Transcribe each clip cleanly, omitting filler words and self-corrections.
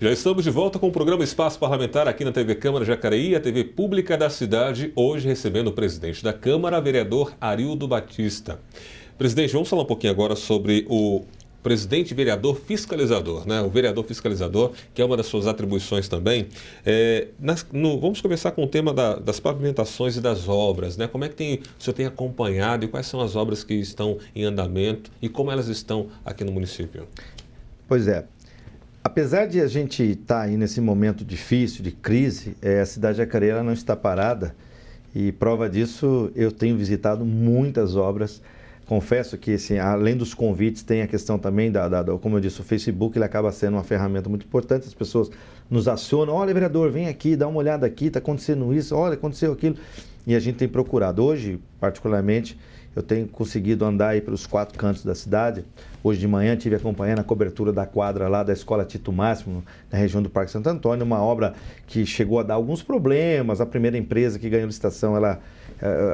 Já estamos de volta com o programa Espaço Parlamentar aqui na TV Câmara Jacareí, a TV pública da cidade, hoje recebendo o presidente da Câmara, vereador Arildo Batista. Presidente, vamos falar um pouquinho agora sobre o presidente vereador fiscalizador, né? O vereador fiscalizador, que é uma das suas atribuições também. Vamos começar com o tema das pavimentações e das obras, né? Como é que o senhor tem acompanhado e quais são as obras que estão em andamento e como elas estão aqui no município? Pois é. Apesar de a gente estar aí nesse momento difícil, de crise, a cidade de Jacareí ela não está parada e prova disso eu tenho visitado muitas obras. Confesso que, assim, além dos convites, tem a questão também, como eu disse, o Facebook ele acaba sendo uma ferramenta muito importante, as pessoas nos acionam, olha vereador, vem aqui, dá uma olhada aqui, está acontecendo isso, olha, aconteceu aquilo, e a gente tem procurado. Hoje, particularmente, eu tenho conseguido andar aí pelos 4 cantos da cidade. Hoje de manhã estive acompanhando a cobertura da quadra lá da Escola Tito Máximo, na região do Parque Santo Antônio, uma obra que chegou a dar alguns problemas. A primeira empresa que ganhou a licitação, ela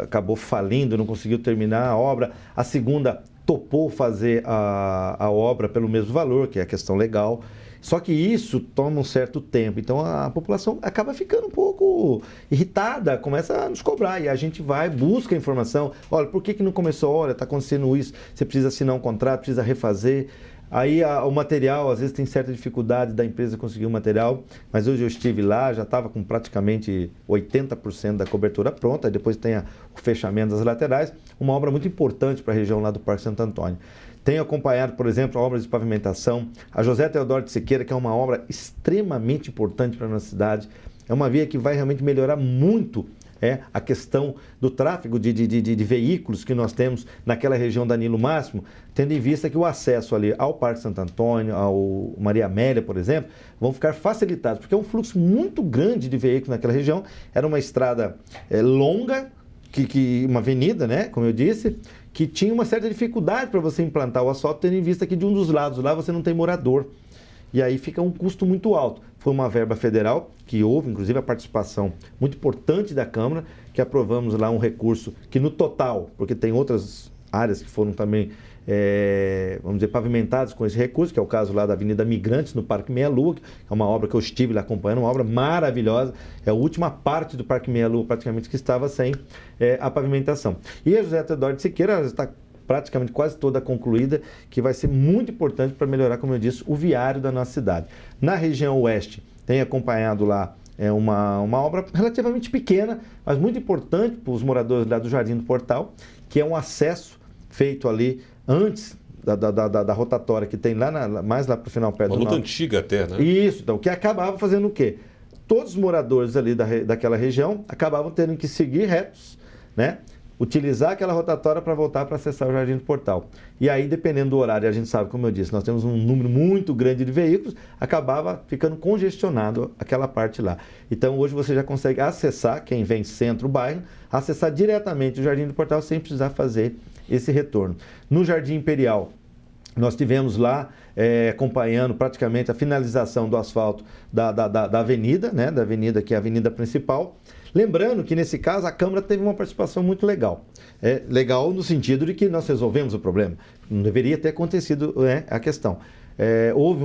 acabou falindo, não conseguiu terminar a obra. A segunda topou fazer a obra pelo mesmo valor, que é a questão legal. Só que isso toma um certo tempo, então a população acaba ficando um pouco irritada, começa a nos cobrar e a gente vai, busca informação. Olha, por que não começou? Olha, está acontecendo isso, você precisa assinar um contrato, precisa refazer. Aí o material, às vezes tem certa dificuldade da empresa conseguir o material, mas hoje eu estive lá, já estava com praticamente 80% da cobertura pronta, depois tem o fechamento das laterais, uma obra muito importante para a região lá do Parque Santo Antônio. Tenho acompanhado, por exemplo, obras de pavimentação, a José Teodoro de Siqueira, que é uma obra extremamente importante para a nossa cidade, é uma via que vai realmente melhorar muito a questão do tráfego de veículos que nós temos naquela região da Nilo Máximo, tendo em vista que o acesso ali ao Parque Santo Antônio, ao Maria Amélia, por exemplo, vão ficar facilitados, porque é um fluxo muito grande de veículos naquela região, era uma estrada longa, uma avenida, né, como eu disse, que tinha uma certa dificuldade para você implantar o asfalto, tendo em vista que de um dos lados lá você não tem morador. E aí fica um custo muito alto. Foi uma verba federal, que houve, inclusive, a participação muito importante da Câmara, que aprovamos lá um recurso que no total, porque tem outras áreas que foram também, vamos dizer, pavimentadas com esse recurso, que é o caso lá da Avenida Migrantes, no Parque Meia Lua, que é uma obra que eu estive lá acompanhando, uma obra maravilhosa, é a última parte do Parque Meia Lua, praticamente, que estava sem a pavimentação. E a José Teodoro de Siqueira está praticamente quase toda concluída, que vai ser muito importante para melhorar, como eu disse, o viário da nossa cidade. Na região oeste, tem acompanhado lá uma obra relativamente pequena, mas muito importante para os moradores lá do Jardim do Portal, que é um acesso feito ali antes da rotatória que tem mais lá para o final perto do norte. Uma luta antiga até, né? Isso, então, que acabava fazendo o quê? Todos os moradores ali daquela região acabavam tendo que seguir retos, né? Utilizar aquela rotatória para voltar para acessar o Jardim do Portal. E aí, dependendo do horário, a gente sabe, como eu disse, nós temos um número muito grande de veículos, acabava ficando congestionado aquela parte lá. Então, hoje você já consegue acessar, quem vem centro-bairro, acessar diretamente o Jardim do Portal sem precisar fazer esse retorno. No Jardim Imperial, nós tivemos lá acompanhando praticamente a finalização do asfalto da avenida, né, da avenida que é a avenida principal. Lembrando que, nesse caso, a Câmara teve uma participação muito legal. Legal no sentido de que nós resolvemos o problema. Não deveria ter acontecido a questão. Houve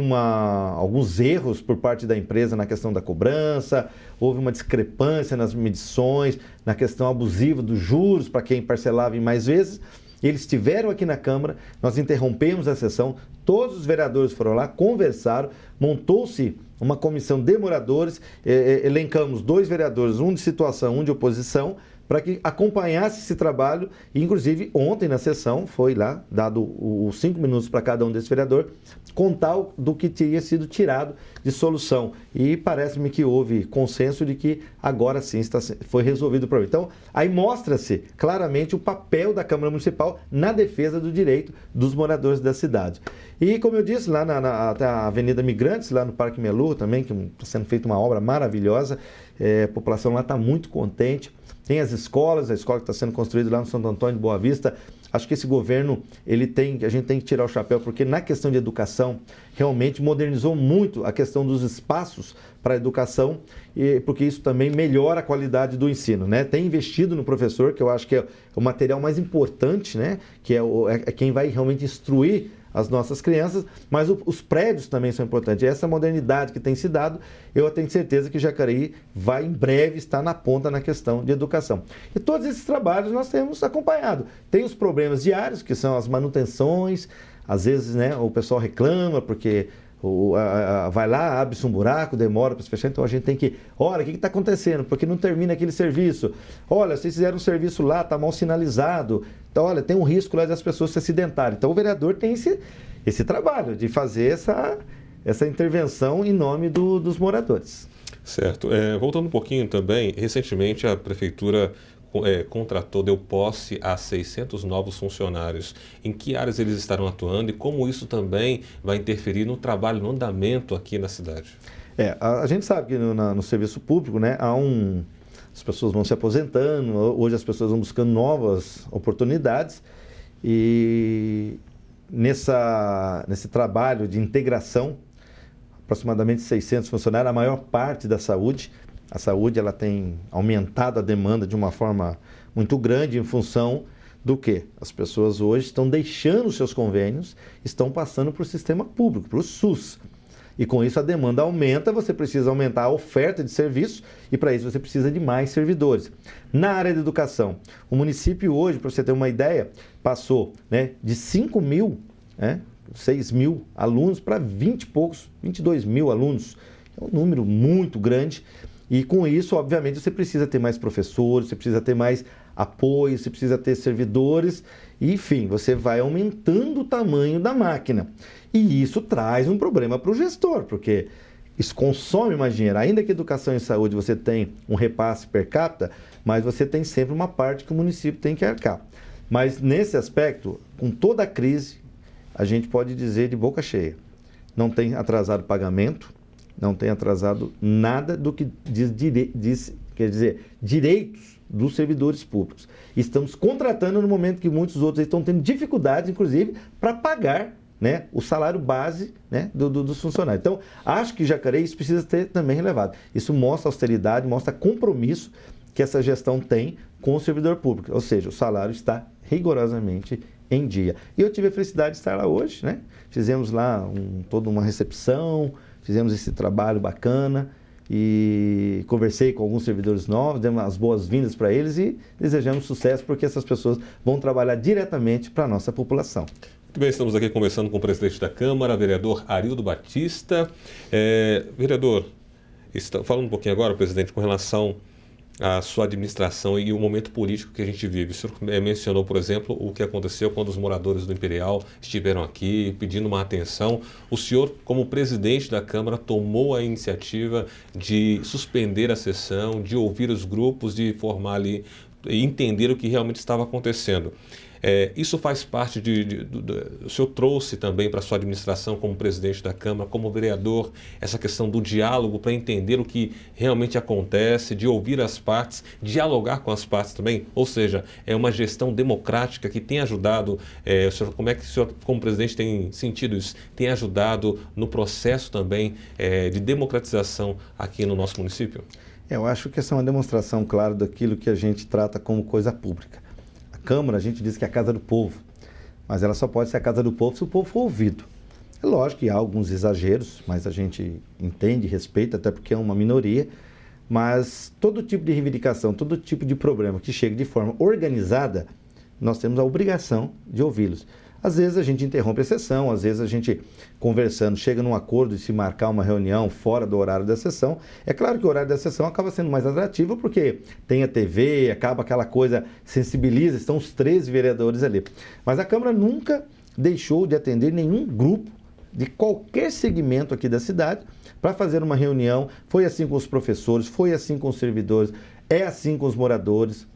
alguns erros por parte da empresa na questão da cobrança, houve uma discrepância nas medições, na questão abusiva dos juros para quem parcelava em mais vezes. Eles estiveram aqui na Câmara, nós interrompemos a sessão, todos os vereadores foram lá, conversaram, montou-se uma comissão de moradores, elencamos 2 vereadores, um de situação, um de oposição, para que acompanhasse esse trabalho. E, inclusive, ontem na sessão foi lá, dado os 5 minutos para cada um desse vereador, contar do que tinha sido tirado de solução. E parece-me que houve consenso de que agora sim foi resolvido o problema. Então, aí mostra-se claramente o papel da Câmara Municipal na defesa do direito dos moradores da cidade. E, como eu disse, lá até a Avenida Migrantes, lá no Parque Meia Lua também, que está sendo feita uma obra maravilhosa, a população lá está muito contente. Tem as escolas, a escola que está sendo construída lá no Santo Antônio de Boa Vista. Acho que esse governo, a gente tem que tirar o chapéu, porque na questão de educação, realmente modernizou muito a questão dos espaços para a educação, porque isso também melhora a qualidade do ensino, né? Tem investido no professor, que eu acho que é o material mais importante, né? Que é quem vai realmente instruir as nossas crianças, mas os prédios também são importantes. E essa modernidade que tem se dado, eu tenho certeza que Jacareí vai em breve estar na ponta na questão de educação. E todos esses trabalhos nós temos acompanhado. Tem os problemas diários, que são as manutenções, às vezes, né, o pessoal reclama porque vai lá, abre-se um buraco, demora para se fechar, então a gente tem que, olha, o que está acontecendo? Porque não termina aquele serviço? Olha, vocês fizeram um serviço lá, está mal sinalizado, então olha, tem um risco lá das pessoas se acidentarem. Então o vereador tem esse trabalho de fazer essa intervenção em nome dos moradores. Certo. Voltando um pouquinho também, recentemente a Prefeitura contratou, deu posse a 600 novos funcionários. Em que áreas eles estarão atuando e como isso também vai interferir no trabalho, no andamento aqui na cidade? A gente sabe que no serviço público, né, as pessoas vão se aposentando, hoje as pessoas vão buscando novas oportunidades e nesse trabalho de integração, aproximadamente 600 funcionários, a maior parte da saúde. A saúde ela tem aumentado a demanda de uma forma muito grande em função do quê? As pessoas hoje estão deixando os seus convênios, estão passando para o sistema público, para o SUS. E com isso a demanda aumenta, você precisa aumentar a oferta de serviços e para isso você precisa de mais servidores. Na área da educação, o município hoje, para você ter uma ideia, passou, né, de 5 mil, 6 mil alunos para 20 e poucos, 22 mil alunos. É um número muito grande. E com isso, obviamente, você precisa ter mais professores, você precisa ter mais apoio, você precisa ter servidores, e, enfim, você vai aumentando o tamanho da máquina. E isso traz um problema para o gestor, porque isso consome mais dinheiro. Ainda que educação e saúde você tem um repasse per capita, mas você tem sempre uma parte que o município tem que arcar. Mas nesse aspecto, com toda a crise, a gente pode dizer de boca cheia, não tem atrasado pagamento, não tem atrasado nada do que quer dizer, direitos dos servidores públicos. Estamos contratando no momento que muitos outros estão tendo dificuldades, inclusive, para pagar, né, o salário base, né, dos funcionários. Então, acho que Jacareí isso precisa ter também relevado. Isso mostra austeridade, mostra compromisso que essa gestão tem com o servidor público. Ou seja, o salário está rigorosamente em dia. E eu tive a felicidade de estar lá hoje, né? Fizemos lá toda uma recepção, fizemos esse trabalho bacana e conversei com alguns servidores novos, demos as boas-vindas para eles e desejamos sucesso porque essas pessoas vão trabalhar diretamente para a nossa população. Muito bem, estamos aqui conversando com o presidente da Câmara, vereador Arildo Batista. Vereador, falando um pouquinho agora, presidente, com relação à sua administração e o momento político que a gente vive. O senhor mencionou, por exemplo, o que aconteceu quando os moradores do Imperial estiveram aqui pedindo uma atenção. O senhor, como presidente da Câmara, tomou a iniciativa de suspender a sessão, de ouvir os grupos, de formar ali e entender o que realmente estava acontecendo. Isso faz parte o senhor trouxe também para a sua administração como presidente da Câmara, como vereador, essa questão do diálogo para entender o que realmente acontece, de ouvir as partes, dialogar com as partes também, ou seja, é uma gestão democrática que tem ajudado, como é que o senhor como presidente tem sentido isso? Tem ajudado no processo também de democratização aqui no nosso município? Eu acho que essa é uma demonstração clara daquilo que a gente trata como coisa pública. Câmara, a gente diz que é a casa do povo, mas ela só pode ser a casa do povo se o povo for ouvido. É lógico que há alguns exageros, mas a gente entende e respeita, até porque é uma minoria, mas todo tipo de reivindicação, todo tipo de problema que chega de forma organizada, nós temos a obrigação de ouvi-los. Às vezes a gente interrompe a sessão, às vezes a gente, conversando, chega num acordo de se marcar uma reunião fora do horário da sessão. É claro que o horário da sessão acaba sendo mais atrativo porque tem a TV, acaba aquela coisa, sensibiliza, estão os 13 vereadores ali. Mas a Câmara nunca deixou de atender nenhum grupo de qualquer segmento aqui da cidade para fazer uma reunião. Foi assim com os professores, foi assim com os servidores, é assim com os moradores.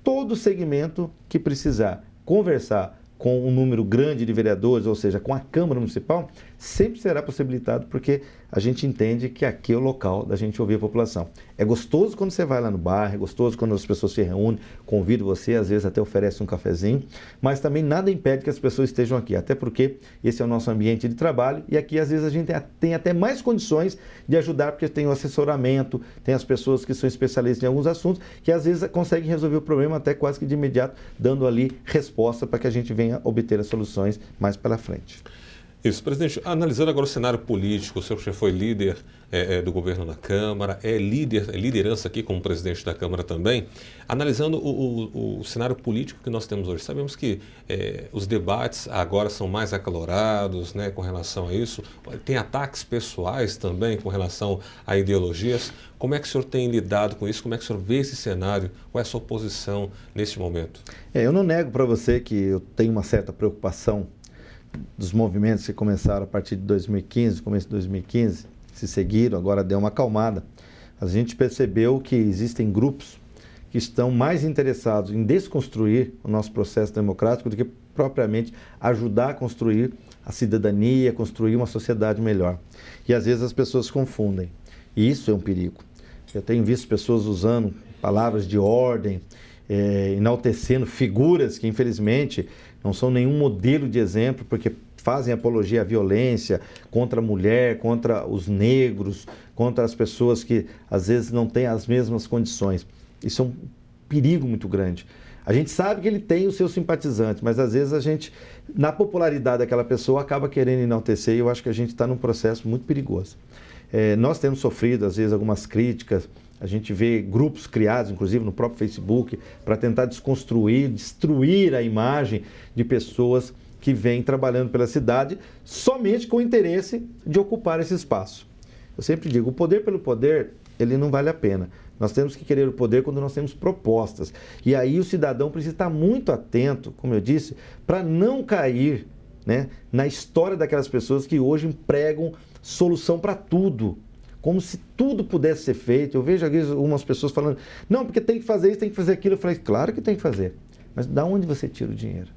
Todo segmento que precisar conversar com um número grande de vereadores, ou seja, com a Câmara Municipal, sempre será possibilitado, porque a gente entende que aqui é o local da gente ouvir a população. É gostoso quando você vai lá no bairro, é gostoso quando as pessoas se reúnem, convidam você, às vezes até oferece um cafezinho, mas também nada impede que as pessoas estejam aqui, até porque esse é o nosso ambiente de trabalho e aqui às vezes a gente tem até mais condições de ajudar, porque tem o assessoramento, tem as pessoas que são especialistas em alguns assuntos, que às vezes conseguem resolver o problema até quase que de imediato, dando ali resposta para que a gente venha obter as soluções mais pela frente. Isso, presidente, analisando agora o cenário político, o senhor já foi líder do governo na Câmara, liderança aqui como presidente da Câmara também, analisando o cenário político que nós temos hoje. Sabemos que os debates agora são mais acalorados, né, com relação a isso, tem ataques pessoais também com relação a ideologias. Como é que o senhor tem lidado com isso? Como é que o senhor vê esse cenário? Qual é a sua posição neste momento? Eu não nego para você que eu tenho uma certa preocupação dos movimentos que começaram a partir de 2015, começo de 2015, se seguiram, agora deu uma acalmada. A gente percebeu que existem grupos que estão mais interessados em desconstruir o nosso processo democrático do que propriamente ajudar a construir a cidadania, construir uma sociedade melhor. E às vezes as pessoas se confundem. E isso é um perigo. Eu tenho visto pessoas usando palavras de ordem, enaltecendo figuras que infelizmente não são nenhum modelo de exemplo, porque fazem apologia à violência contra a mulher, contra os negros, contra as pessoas que às vezes não têm as mesmas condições. Isso é um perigo muito grande. A gente sabe que ele tem os seus simpatizantes, mas às vezes a gente, na popularidade daquela pessoa, acaba querendo enaltecer, e eu acho que a gente está num processo muito perigoso. Nós temos sofrido, às vezes, algumas críticas. A gente vê grupos criados, inclusive no próprio Facebook, para tentar desconstruir, destruir a imagem de pessoas que vêm trabalhando pela cidade somente com o interesse de ocupar esse espaço. Eu sempre digo, o poder pelo poder, ele não vale a pena. Nós temos que querer o poder quando nós temos propostas. E aí o cidadão precisa estar muito atento, como eu disse, para não cair, né, na história daquelas pessoas que hoje empregam solução para tudo. Como se tudo pudesse ser feito. Eu vejo algumas pessoas falando, não, porque tem que fazer isso, tem que fazer aquilo. Eu falei, claro que tem que fazer. Mas de onde você tira o dinheiro?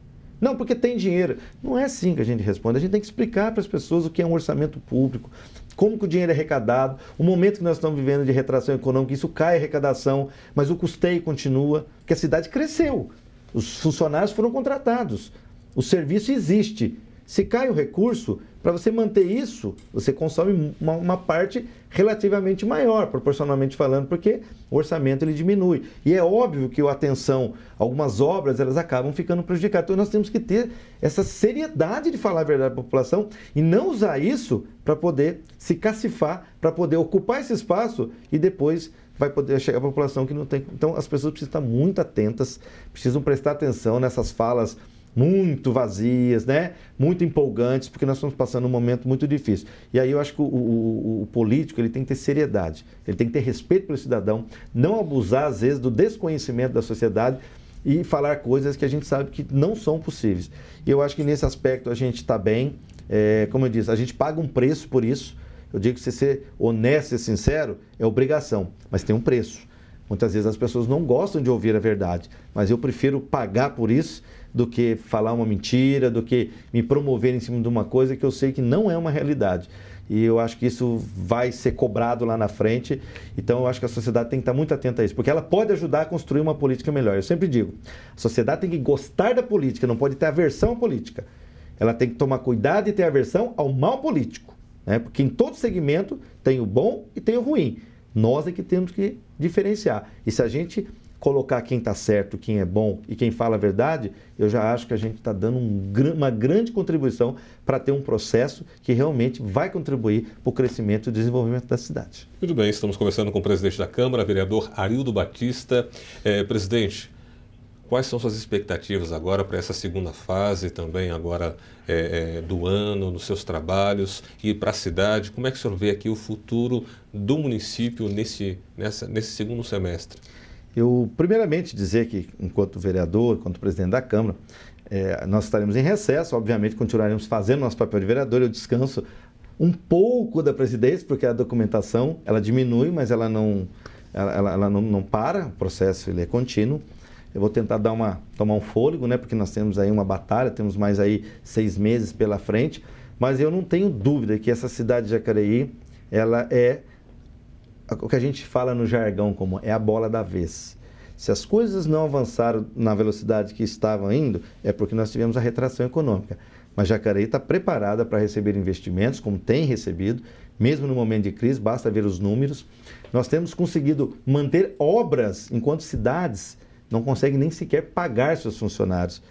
Não, porque tem dinheiro. Não é assim que a gente responde. A gente tem que explicar para as pessoas o que é um orçamento público, como que o dinheiro é arrecadado, o momento que nós estamos vivendo de retração econômica, isso cai a arrecadação, mas o custeio continua, porque a cidade cresceu. Os funcionários foram contratados. O serviço existe. Se cai o recurso, para você manter isso, você consome uma parte relativamente maior, proporcionalmente falando, porque o orçamento ele diminui. E é óbvio que a atenção, algumas obras, elas acabam ficando prejudicadas. Então nós temos que ter essa seriedade de falar a verdade para a população e não usar isso para poder se cacifar, para poder ocupar esse espaço e depois vai poder chegar a população que não tem. Então as pessoas precisam estar muito atentas, precisam prestar atenção nessas falas muito vazias, né? Muito empolgantes, porque nós estamos passando um momento muito difícil. E aí eu acho que o político ele tem que ter seriedade, ele tem que ter respeito pelo cidadão, não abusar, às vezes, do desconhecimento da sociedade e falar coisas que a gente sabe que não são possíveis. E eu acho que nesse aspecto a gente está bem, como eu disse, a gente paga um preço por isso. Eu digo que ser honesto e sincero é obrigação, mas tem um preço. Muitas vezes as pessoas não gostam de ouvir a verdade, mas eu prefiro pagar por isso do que falar uma mentira, do que me promover em cima de uma coisa que eu sei que não é uma realidade. E eu acho que isso vai ser cobrado lá na frente. Então eu acho que a sociedade tem que estar muito atenta a isso, porque ela pode ajudar a construir uma política melhor. Eu sempre digo, a sociedade tem que gostar da política, não pode ter aversão à política. Ela tem que tomar cuidado e ter aversão ao mal político, né? Porque em todo segmento tem o bom e tem o ruim. Nós é que temos que diferenciar. E se a gente colocar quem está certo, quem é bom e quem fala a verdade, eu já acho que a gente está dando uma grande contribuição para ter um processo que realmente vai contribuir para o crescimento e desenvolvimento da cidade. Muito bem, estamos conversando com o presidente da Câmara, vereador Arildo Batista. Presidente, quais são suas expectativas agora para essa segunda fase também agora do ano, nos seus trabalhos e para a cidade? Como é que o senhor vê aqui o futuro do município nesse segundo semestre? Eu, primeiramente, dizer que, enquanto vereador, enquanto presidente da Câmara, nós estaremos em recesso, obviamente continuaremos fazendo nosso papel de vereador. Eu descanso um pouco da presidência, porque a documentação, ela diminui, mas ela não para, o processo ele é contínuo. Eu vou tentar tomar um fôlego, né, porque nós temos aí uma batalha, temos mais aí 6 meses pela frente, mas eu não tenho dúvida que essa cidade de Jacareí, ela é o que a gente fala no jargão como é a bola da vez. Se as coisas não avançaram na velocidade que estavam indo, é porque nós tivemos a retração econômica. Mas Jacareí está preparada para receber investimentos, como tem recebido, mesmo no momento de crise, basta ver os números. Nós temos conseguido manter obras, enquanto cidades não conseguem nem sequer pagar seus funcionários.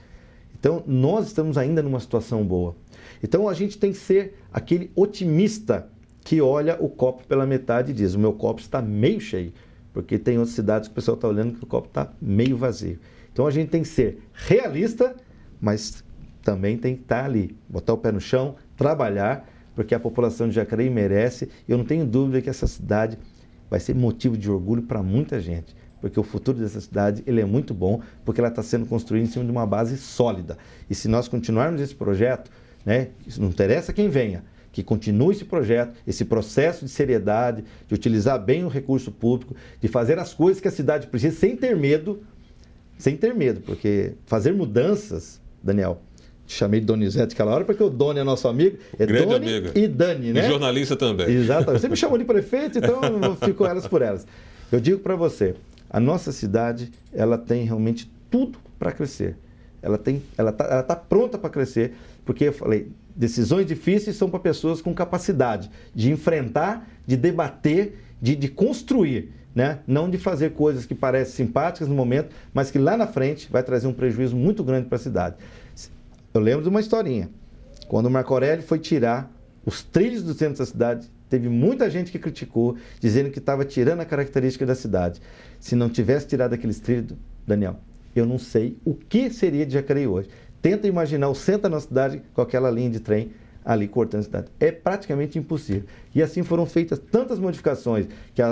Então, nós estamos ainda numa situação boa. Então, a gente tem que ser aquele otimista que olha o copo pela metade e diz, o meu copo está meio cheio, porque tem outras cidades que o pessoal está olhando que o copo está meio vazio. Então, a gente tem que ser realista, mas também tem que estar ali, botar o pé no chão, trabalhar, porque a população de Jacareí merece. Eu não tenho dúvida que essa cidade vai ser motivo de orgulho para muita gente, porque o futuro dessa cidade ele é muito bom, porque ela está sendo construída em cima de uma base sólida. E se nós continuarmos esse projeto, né, isso não interessa quem venha, que continue esse projeto, esse processo de seriedade, de utilizar bem o recurso público, de fazer as coisas que a cidade precisa sem ter medo, porque fazer mudanças, Daniel, te chamei de Donizete aquela hora, porque o Doni é nosso amigo, é Grande Doni amigo. e Dani, né? E jornalista também. Exatamente. Você me chamou de prefeito, então eu fico elas por elas. Eu digo para você, a nossa cidade, ela tem realmente tudo para crescer. Ela tá pronta para crescer, porque eu falei, decisões difíceis são para pessoas com capacidade de enfrentar, de debater, de construir, né? Não de fazer coisas que parecem simpáticas no momento, mas que lá na frente vai trazer um prejuízo muito grande para a cidade. Eu lembro de uma historinha. Quando o Marco Aurélio foi tirar os trilhos do centro da cidade, teve muita gente que criticou, dizendo que estava tirando a característica da cidade. Se não tivesse tirado aqueles trilhos, Daniel, eu não sei o que seria de Jacareí hoje. Tenta imaginar o centro da nossa cidade com aquela linha de trem ali cortando a cidade. É praticamente impossível. E assim foram feitas tantas modificações que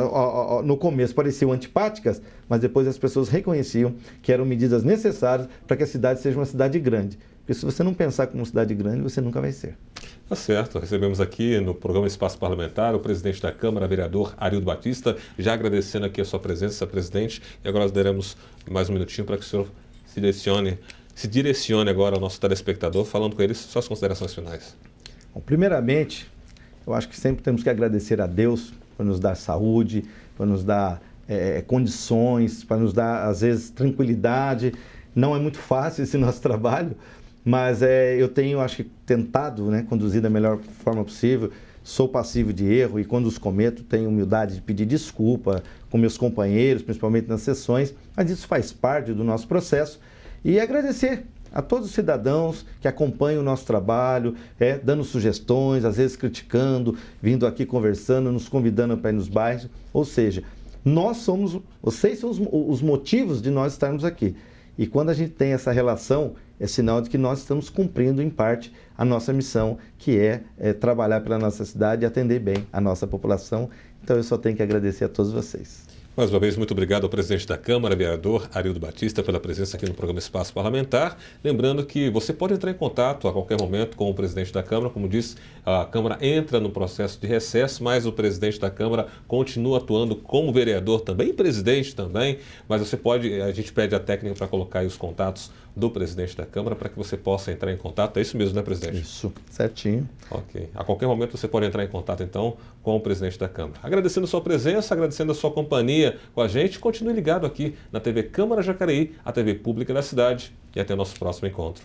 no começo pareciam antipáticas, mas depois as pessoas reconheciam que eram medidas necessárias para que a cidade seja uma cidade grande. Porque se você não pensar como cidade grande, você nunca vai ser. Tá certo. Recebemos aqui no programa Espaço Parlamentar o presidente da Câmara, vereador Arildo Batista, já agradecendo aqui a sua presença, presidente. E agora nós daremos mais um minutinho para que o senhor se direcione agora ao nosso telespectador, falando com ele suas considerações finais. Bom, primeiramente, eu acho que sempre temos que agradecer a Deus por nos dar saúde, por nos dar condições, para nos dar, às vezes, tranquilidade. Não é muito fácil esse nosso trabalho, mas eu tenho, acho que, tentado, né, conduzir da melhor forma possível. Sou passivo de erro e, quando os cometo, tenho humildade de pedir desculpa com meus companheiros, principalmente nas sessões, mas isso faz parte do nosso processo. E agradecer a todos os cidadãos que acompanham o nosso trabalho, dando sugestões, às vezes criticando, vindo aqui conversando, nos convidando para ir nos bairros. Ou seja, vocês são os motivos de nós estarmos aqui. E quando a gente tem essa relação, é sinal de que nós estamos cumprindo, em parte, a nossa missão, que é trabalhar pela nossa cidade e atender bem a nossa população. Então, eu só tenho que agradecer a todos vocês. Mais uma vez, muito obrigado ao presidente da Câmara, vereador Arildo Batista, pela presença aqui no programa Espaço Parlamentar. Lembrando que você pode entrar em contato a qualquer momento com o presidente da Câmara. Como disse, a Câmara entra no processo de recesso, mas o presidente da Câmara continua atuando como vereador também, e presidente também. Mas a gente pede a técnica para colocar aí os contatos do presidente da Câmara para que você possa entrar em contato. É isso mesmo, né, presidente? Isso, certinho. Ok. A qualquer momento você pode entrar em contato, então, com o presidente da Câmara. Agradecendo a sua presença, agradecendo a sua companhia com a gente. Continue ligado aqui na TV Câmara Jacareí, a TV pública da cidade. E até o nosso próximo encontro.